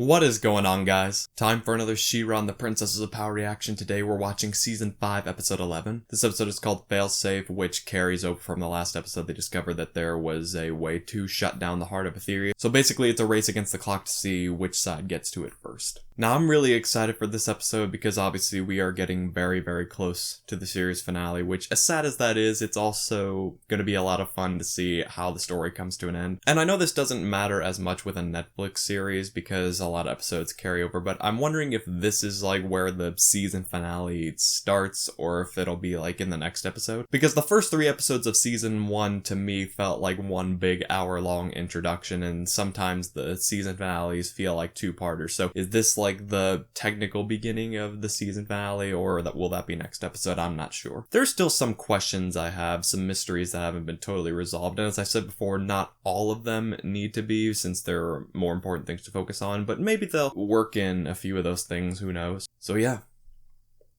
What is going on, guys? Time for another She-Ra and the Princesses of Power reaction. Today we're watching Season 5, Episode 11. This episode is called Failsafe, which carries over from the last episode. They discovered that there was a way to shut down the heart of Etheria. So basically it's a race against the clock to see which side gets to it first. Now I'm really excited for this episode because obviously we are getting very, very close to the series finale, which, as sad as that is, it's also going to be a lot of fun to see how the story comes to an end. And I know this doesn't matter as much with a Netflix series because a lot of episodes carry over, but I'm wondering if this is like where the season finale starts or if it'll be like in the next episode. Because the first 3 episodes of season 1 to me felt like one big hour-long introduction, and sometimes the season finales feel like 2-parters. So is this like the technical beginning of the season finale, or will that be next episode? I'm not sure. There's still some questions I have, some mysteries that haven't been totally resolved, and as I said before, not all of them need to be, since there are more important things to focus on, but maybe they'll work in a few of those things, who knows. So yeah,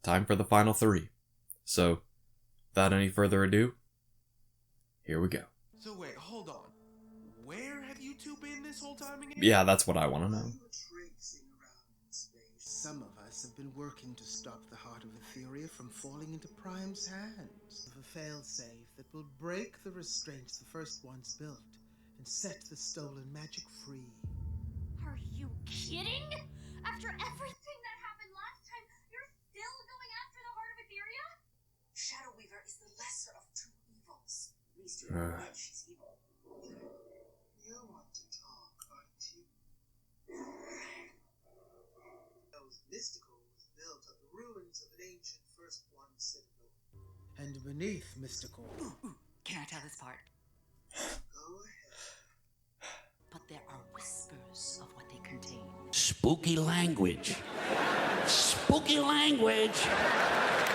time for the final 3. So, without any further ado, here we go. So wait, hold on. Where have you two been this whole time again? Yeah, that's what I want to know. Some of us have been working to stop the heart of Etheria from falling into Prime's hands. Of a failsafe that will break the restraints the first ones built and set the stolen magic free. Are you kidding? After everything that happened last time, you're still going after the heart of Etheria? Shadow Weaver is the lesser of 2 evils. At least you know she's evil. You want to talk, aren't you? Those mysticals built on the ruins of an ancient First One citadel. And beneath mystical. Can I tell this part? Go ahead. But there are whispers of what they contain. Spooky language. Spooky language.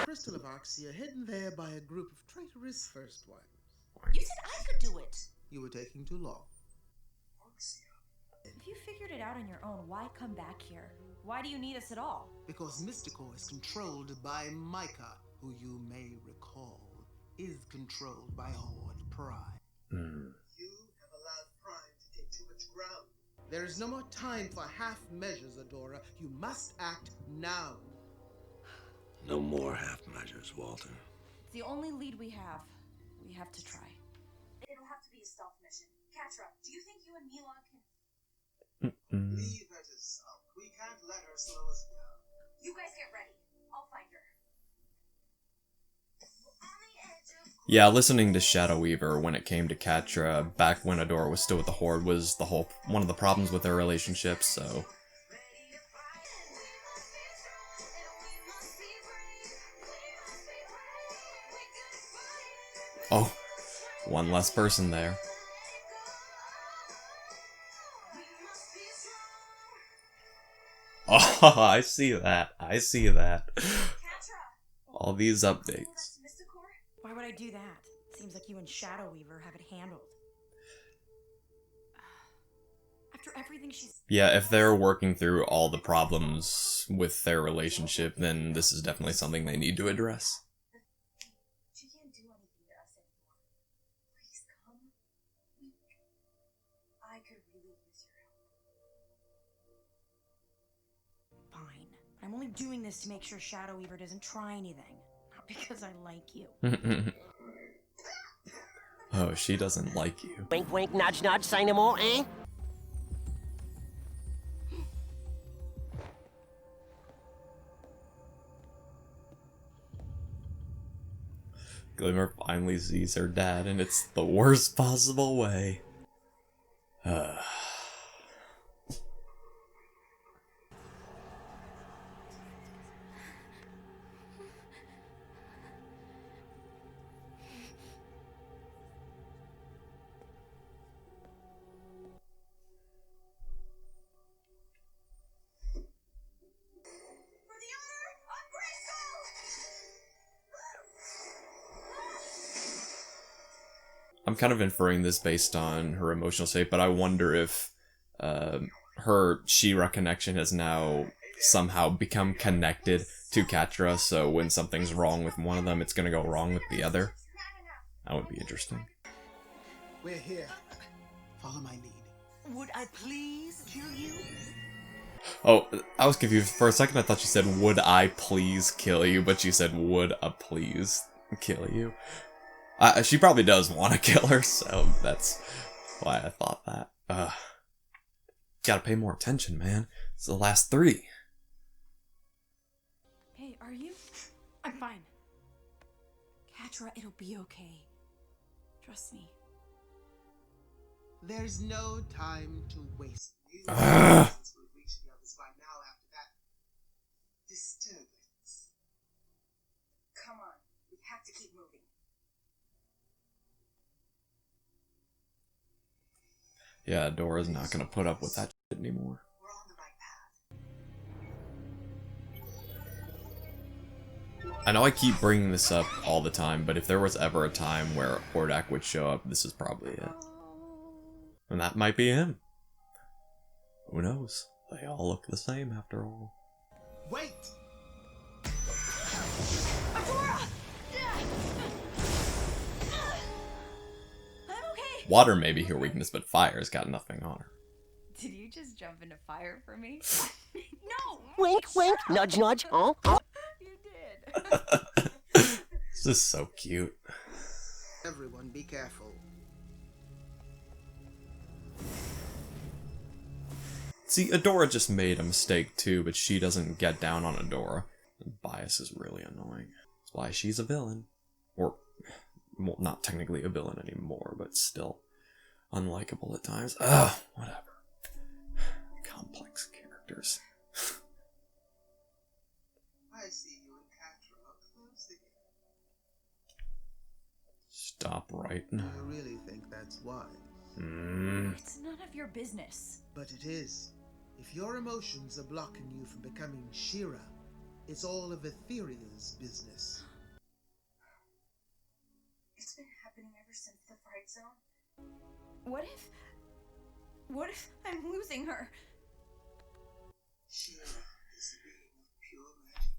Crystal of Arxia hidden there by a group of traitorous First Ones. You said I could do it. You were taking too long. If you figured it out on your own, why come back here? Why do you need us at all? Because Mystical is controlled by Micah, who you may recall is controlled by Horde Prime. You have allowed Prime to take too much ground. There is no more time for half measures, Adora. You must act now. No more half measures, Walter. It's the only lead we have. We have to try. It'll have to be a stealth mission. Catra, do you think you and Mila can... Leave her to sulk. We can't let her slow us down. You guys get ready. I'll find her. Yeah, listening to Shadow Weaver when it came to Catra back when Adora was still with the Horde was one of the problems with their relationship, so... Oh, one less person there. Oh, I see that. I see that. All these updates. Why would I do that? Seems like you and Shadow Weaver have it handled. After everything she's... Yeah, if they're working through all the problems with their relationship, then this is definitely something they need to address. She can't do anything to us anymore. Please come. I could really use your help. Fine. I'm only doing this to make sure Shadow Weaver doesn't try anything. Not because I like you. Oh, she doesn't like you. Wink, wink, nudge, nudge, say no more, eh? Glimmer finally sees her dad, and it's the worst possible way. I'm kind of inferring this based on her emotional state, but I wonder if her She-Ra connection has now somehow become connected to Catra, so when something's wrong with one of them, it's gonna go wrong with the other. That would be interesting. We're here. Follow my lead. Would I please kill you? Oh, I was confused. For a second I thought she said, would I please kill you? But she said, would I please kill you? She probably does want to kill her, so that's why I thought that. Gotta pay more attention, man. It's the last 3. Hey, are you? I'm fine. Catra, it'll be okay. Trust me. There's no time to waste. You will reach the others by now after that disturbance. Come on, we have to keep moving. Yeah, Dora's not gonna put up with that shit anymore. We're on the right path. I know I keep bringing this up all the time, but if there was ever a time where Hordak would show up, this is probably it. And that might be him. Who knows? They all look the same after all. Wait! Adora! I'm okay. Water may be her weakness, but fire's got nothing on her. Did you just jump into fire for me? No! Wink, wink, nudge, nudge. Oh, oh. You did. This is so cute. Everyone be careful. See, Adora just made a mistake too, but she doesn't get down on Adora. The bias is really annoying. That's why she's a villain. Or, well, not technically a villain anymore, but still unlikable at times. Ugh, whatever. Complex characters. I see you and Catra are close together. Stop right Do now. you really think that's wise? It's none of your business. But it is. If your emotions are blocking you from becoming She-Ra, it's all of Etheria's business. It's been happening ever since the Fright Zone. What if I'm losing her? She-Ra is a being of pure magic.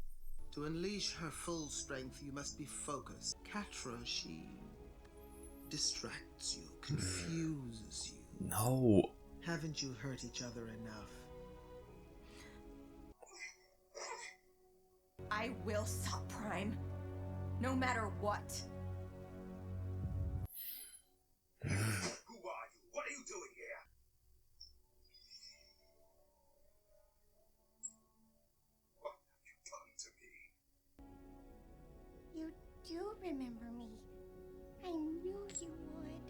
To unleash her full strength, you must be focused. Catra, she distracts you, confuses you. No. Haven't you hurt each other enough? I will stop Prime. No matter what. Who are you? What are you doing here? What have you done to me? You do remember me. I knew you would.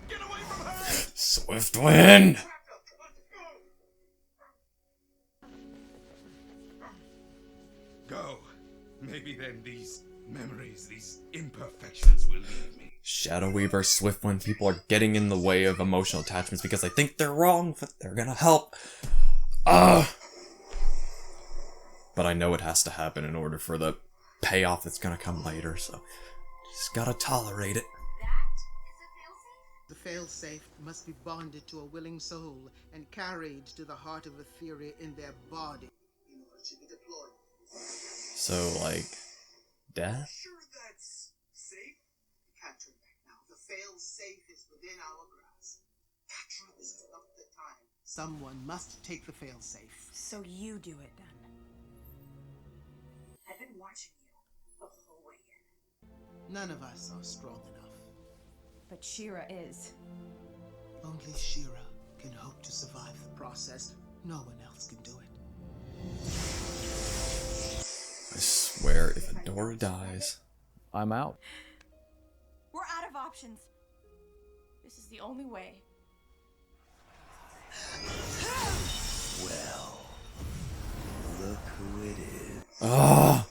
Get away from her! Swift wind! Go. Maybe then these memories, these imperfections will leave me. Shadow Weaver, Swiftwind, people are getting in the way of emotional attachments because they think they're wrong, but they're gonna help. But I know it has to happen in order for the payoff that's gonna come later, so just gotta tolerate it. The failsafe must be bonded to a willing soul and carried to the heart of Etheria in their body in order to be deployed. So, like, death? Sure that's safe? Can't turn back now. The failsafe is within our grasp. Catra, this is not the time. Someone must take the failsafe. So you do it then. I've been watching you the whole way in. None of us are strong enough. But She-Ra is. Only She-Ra can hope to survive the process. No one else can do it. I swear, if Adora dies, I'm out. We're out of options. This is the only way. Well, look who it is. ah,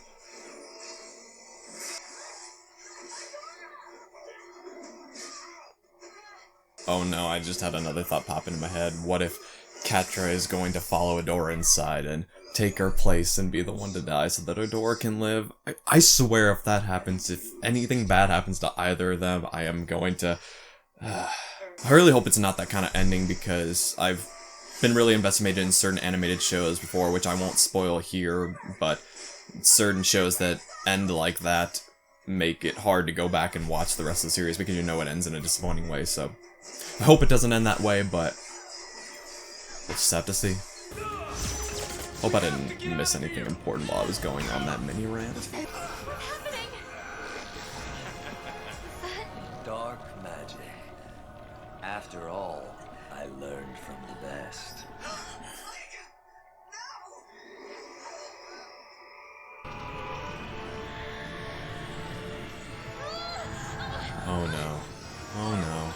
oh no, I just had another thought pop into my head. What if Catra is going to follow Adora inside and take her place and be the one to die so that Adora can live? I swear if that happens, if anything bad happens to either of them, I am going to... I really hope it's not that kind of ending, because I've been really investigated in certain animated shows before, which I won't spoil here, but certain shows that end like that make it hard to go back and watch the rest of the series because you know it ends in a disappointing way, so I hope it doesn't end that way, but It's sad to see. Hope I didn't miss anything important while I was going on that mini rant. Dark magic. After all, I learned from the best. Oh no. Oh no.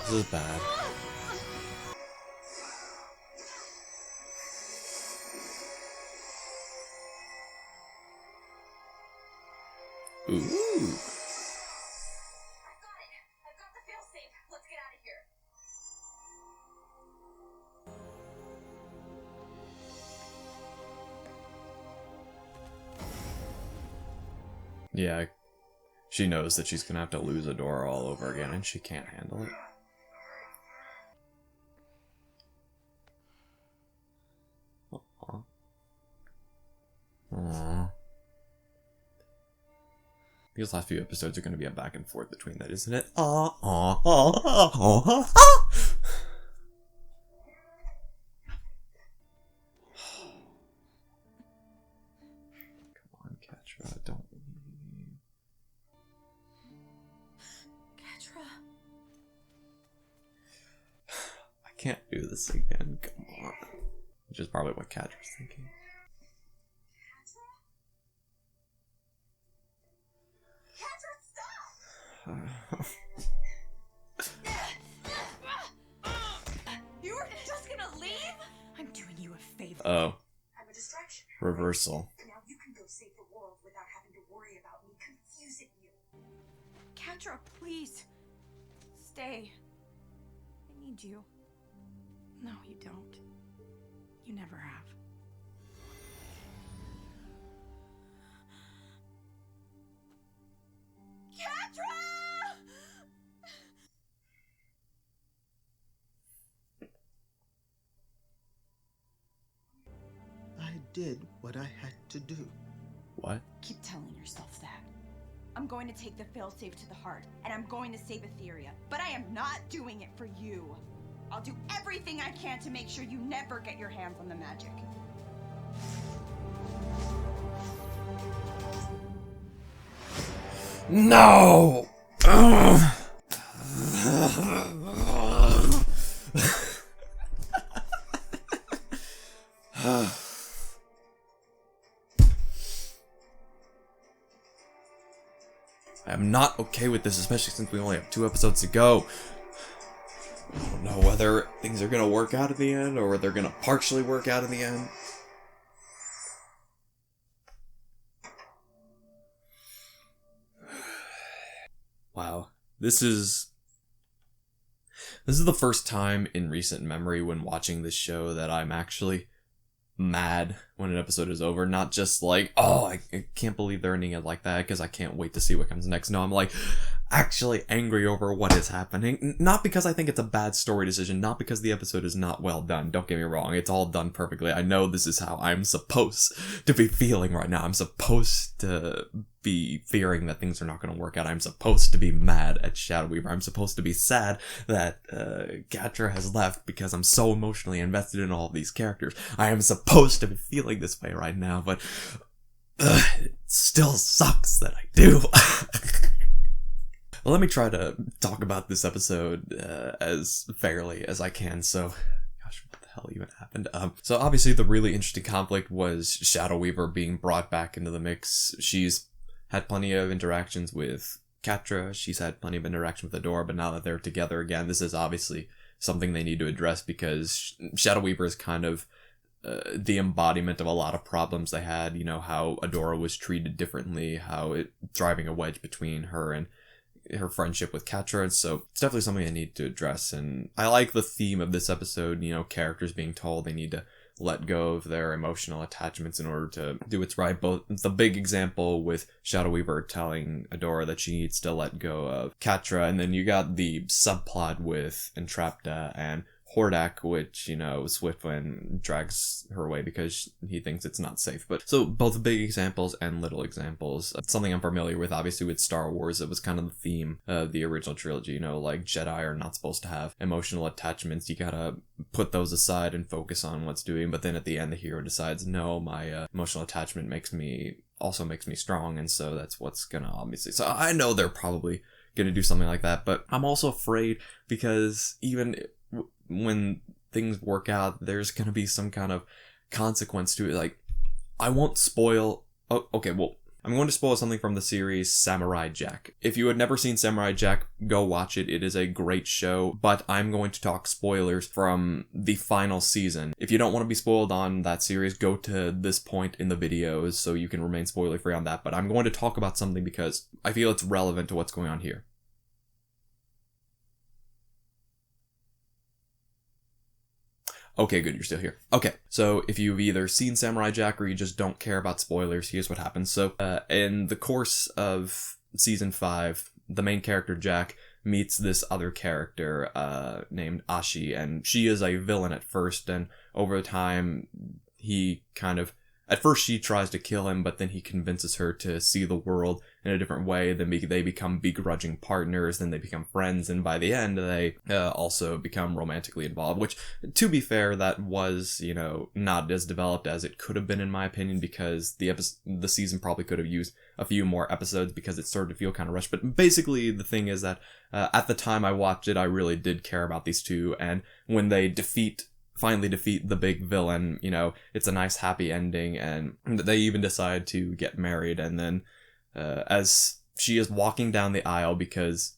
This is bad. Ooh. I've got it. I've got the failsafe. Let's get out of here. Yeah, she knows that she's gonna have to lose Adora all over again, and she can't handle it. Aww. Aww. These last few episodes are gonna be a back and forth between that, isn't it? Aww, aww, aww, aww, aww, aww. Come on, Catra, don't leave. Catra. I can't do this again, come on. Which is probably what Catra's thinking. You were just gonna leave? I'm doing you a favor. Oh. I'm a distraction. Reversal. Now you can go save the world without having to worry about me confusing you. Catra, please. Stay. I need you. No, you don't. You never have. Catra! I did what I had to do. What? Keep telling yourself that. I'm going to take the failsafe to the heart, and I'm going to save Etheria. But I am not doing it for you. I'll do everything I can to make sure you never get your hands on the magic. No! I am not okay with this, especially since we only have 2 episodes to go. I don't know whether things are gonna work out at the end, or they're gonna partially work out in the end. Wow. This is the first time in recent memory when watching this show that I'm actually mad when an episode is over. Not just like, oh, I can't believe they're ending it like that because I can't wait to see what comes next. No, I'm like actually angry over what is happening. Not because I think it's a bad story decision, not because the episode is not well done. Don't get me wrong, it's all done perfectly. I know this is how I'm supposed to be feeling right now. I'm supposed to be fearing that things are not going to work out. I'm supposed to be mad at Shadow Weaver. I'm supposed to be sad that Catra has left because I'm so emotionally invested in all of these characters. I am supposed to be feeling this way right now, but it still sucks that I do. Well, let me try to talk about this episode as fairly as I can. So, gosh, what the hell even happened? So obviously the really interesting conflict was Shadow Weaver being brought back into the mix. She's had plenty of interactions with Catra. She's had plenty of interaction with Adora, but now that they're together again, this is obviously something they need to address because Shadow Weaver is kind of the embodiment of a lot of problems they had. You know, how Adora was treated differently, how it driving a wedge between her and her friendship with Catra, and so it's definitely something I need to address. And I like the theme of this episode, you know, characters being told they need to let go of their emotional attachments in order to do what's right. Both the big example with Shadow Weaver telling Adora that she needs to let go of Catra, and then you got the subplot with Entrapta and Hordak, which, Swiftwind drags her away because he thinks it's not safe. But so both big examples and little examples. Something I'm familiar with, obviously, with Star Wars. It was kind of the theme of the original trilogy, like Jedi are not supposed to have emotional attachments. You gotta put those aside and focus on what's doing. But then at the end, the hero decides, no, my emotional attachment makes me strong. And so that's what's gonna obviously. So I know they're probably gonna do something like that. But I'm also afraid because even when things work out, there's gonna be some kind of consequence to it. Like, I won't spoil. Oh, okay, well, I'm going to spoil something from the series Samurai Jack. If you had never seen Samurai Jack, go watch it. It is a great show, but I'm going to talk spoilers from the final season. If you don't want to be spoiled on that series, go to this point in the videos so you can remain spoiler free on that. But I'm going to talk about something because I feel it's relevant to what's going on here. Okay, good, you're still here. Okay, so if you've either seen Samurai Jack or you just don't care about spoilers, here's what happens. So, in the course of Season 5, the main character, Jack, meets this other character named Ashi, and she is a villain at first, and over time, at first she tries to kill him, but then he convinces her to see the world in a different way. Then they become begrudging partners, then they become friends, and by the end they also become romantically involved, which, to be fair, that was, not as developed as it could have been in my opinion, because the season probably could have used a few more episodes because it started to feel kind of rushed. But basically the thing is that at the time I watched it, I really did care about these two, and when they finally defeat the big villain, it's a nice happy ending, and they even decide to get married. And then as she is walking down the aisle, because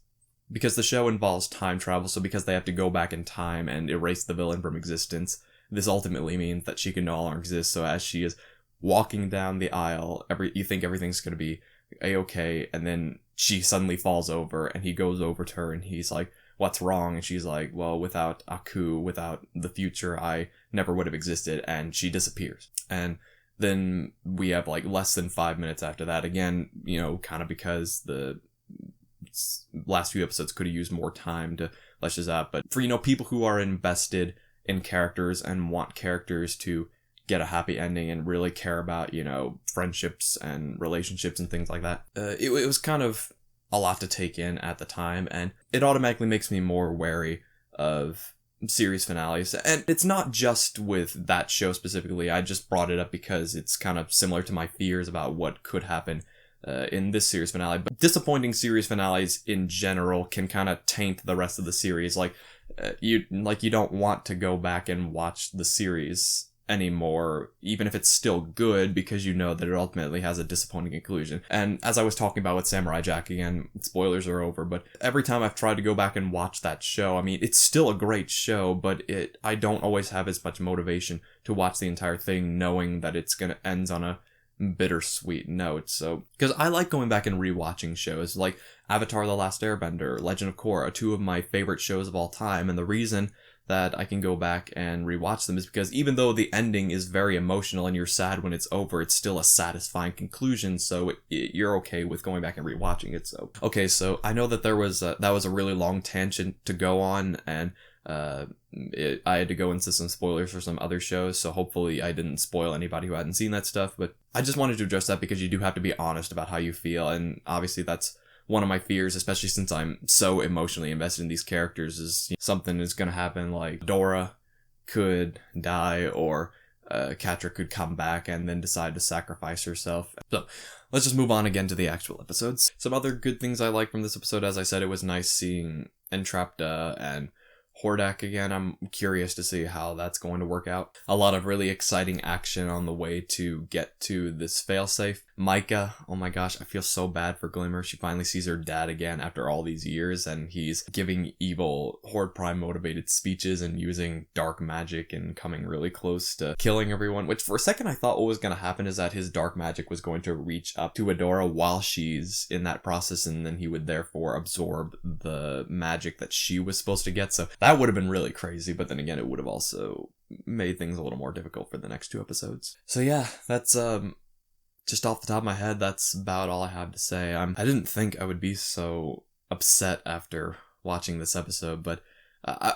the show involves time travel, so because they have to go back in time and erase the villain from existence, this ultimately means that she can no longer exist. So as she is walking down the aisle, you think everything's going to be a-okay, and then she suddenly falls over, and he goes over to her and he's like, what's wrong? And she's like, well, without Aku, without the future, I never would have existed. And she disappears. And then we have less than 5 minutes after that. Again, kind of because the last few episodes could have used more time to flesh this out. But for, people who are invested in characters and want characters to get a happy ending and really care about, friendships and relationships and things like that, it was kind of a lot to take in at the time, and it automatically makes me more wary of series finales. And it's not just with that show specifically, I just brought it up because it's kind of similar to my fears about what could happen in this series finale. But disappointing series finales in general can kind of taint the rest of the series. You don't want to go back and watch the series anymore, even if it's still good, because that it ultimately has a disappointing conclusion. And as I was talking about with Samurai Jack, again, spoilers are over, but every time I've tried to go back and watch that show, it's still a great show, but I don't always have as much motivation to watch the entire thing knowing that it's gonna end on a bittersweet note. So, because I like going back and rewatching shows like Avatar: The Last Airbender, Legend of Korra, two of my favorite shows of all time, and the reason that I can go back and rewatch them is because even though the ending is very emotional and you're sad when it's over, it's still a satisfying conclusion, so you're okay with going back and rewatching it. So, okay, so I know that that was a really long tangent to go on, and I had to go into some spoilers for some other shows, so hopefully I didn't spoil anybody who hadn't seen that stuff, but I just wanted to address that because you do have to be honest about how you feel, and obviously that's one of my fears, especially since I'm so emotionally invested in these characters, is something is going to happen, like Dora could die, or Catra could come back and then decide to sacrifice herself. So, let's just move on again to the actual episodes. Some other good things I like from this episode, as I said, it was nice seeing Entrapta and Hordak again. I'm curious to see how that's going to work out. A lot of really exciting action on the way to get to this failsafe. Micah, oh my gosh, I feel so bad for Glimmer. She finally sees her dad again after all these years, and he's giving evil Horde Prime motivated speeches and using dark magic and coming really close to killing everyone, which for a second I thought what was going to happen is that his dark magic was going to reach up to Adora while she's in that process, and then he would therefore absorb the magic that she was supposed to get. So that would have been really crazy, but then again, it would have also made things a little more difficult for the next two episodes. So yeah, that's just off the top of my head, that's about all I have to say. I didn't think I would be so upset after watching this episode, but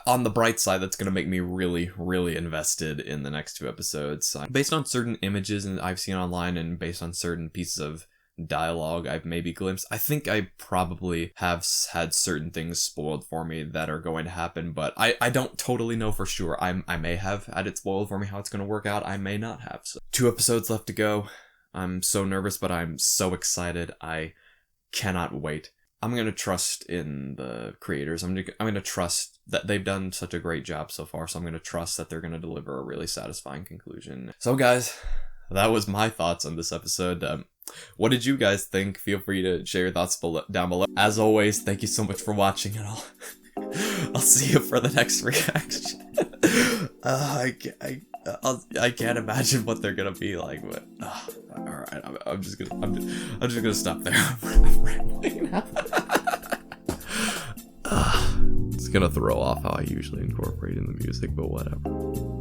on the bright side, that's going to make me really, really invested in the next 2 episodes. Based on certain images and I've seen online and based on certain pieces of dialogue I've maybe glimpsed, I think I probably have had certain things spoiled for me that are going to happen, but I don't totally know for sure. I may have had it spoiled for me how it's going to work out. I may not have. So 2 episodes left to go. I'm so nervous, but I'm so excited. I cannot wait. I'm going to trust in the creators. I'm going to trust that they've done such a great job so far, so I'm going to trust that they're going to deliver a really satisfying conclusion. So guys, that was my thoughts on this episode. What did you guys think? Feel free to share your thoughts down below. As always, thank you so much for watching, and I'll see you for the next reaction. I can't imagine what they're gonna be like, but all right, I'm just gonna stop there. I'm rambling now. It's gonna throw off how I usually incorporate in the music, but whatever.